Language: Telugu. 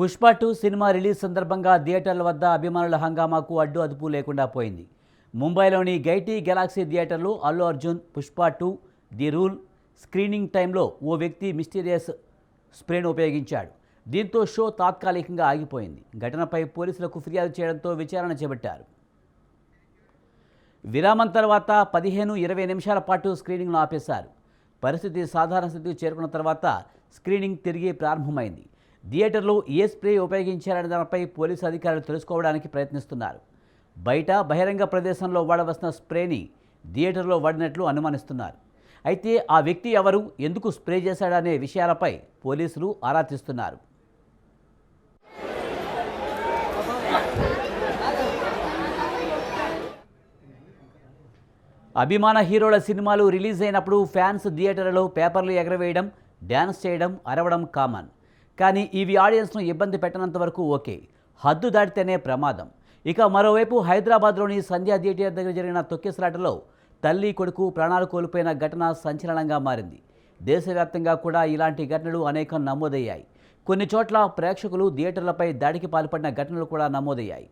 పుష్ప 2 సినిమా రిలీజ్ సందర్భంగా థియేటర్ల వద్ద అభిమానుల హంగామాకు అడ్డు అదుపు లేకుండా పోయింది. ముంబైలోని గైటీ గెలాక్సీ థియేటర్లో Allu Arjun Pushpa 2 the rule screening టైంలో ఓ వ్యక్తి మిస్టీరియస్ స్ప్రేను ఉపయోగించాడు. దీంతో షో తాత్కాలికంగా ఆగిపోయింది. ఘటనపై పోలీసులకు ఫిర్యాదు చేయడంతో విచారణ చేపట్టారు. విరామం తర్వాత 15-20 నిమిషాల పాటు స్క్రీనింగ్ను ఆపేశారు. పరిస్థితి సాధారణ స్థితికి చేరుకున్న తర్వాత స్క్రీనింగ్ తిరిగి ప్రారంభమైంది. థియేటర్లో ఏ స్ప్రే ఉపయోగించారనే దానిపై పోలీసు అధికారులు తెలుసుకోవడానికి ప్రయత్నిస్తున్నారు. బయట బహిరంగ ప్రదేశంలో వాడవలసిన స్ప్రేని థియేటర్లో వాడినట్లు అనుమానిస్తున్నారు. అయితే ఆ వ్యక్తి ఎవరు, ఎందుకు స్ప్రే చేశాడనే విషయాలపై పోలీసులు ఆరా తీస్తున్నారు. అభిమాన హీరోల సినిమాలు రిలీజ్ అయినప్పుడు ఫ్యాన్స్ థియేటర్లలో పేపర్లు ఎగరవేయడం, డ్యాన్స్ చేయడం, అరవడం కామన్. కానీ ఇవి ఆడియన్స్ను ఇబ్బంది పెట్టనంత వరకు ఓకే, హద్దు దాటితేనే ప్రమాదం. ఇక మరోవైపు హైదరాబాద్లోని సంధ్యా థియేటర్ దగ్గర జరిగిన తొక్కిసలాటలో తల్లి కొడుకు ప్రాణాలు కోల్పోయిన ఘటన సంచలనంగా మారింది. దేశవ్యాప్తంగా కూడా ఇలాంటి ఘటనలు అనేకం నమోదయ్యాయి. కొన్ని చోట్ల ప్రేక్షకులు థియేటర్లపై దాడికి పాల్పడిన ఘటనలు కూడా నమోదయ్యాయి.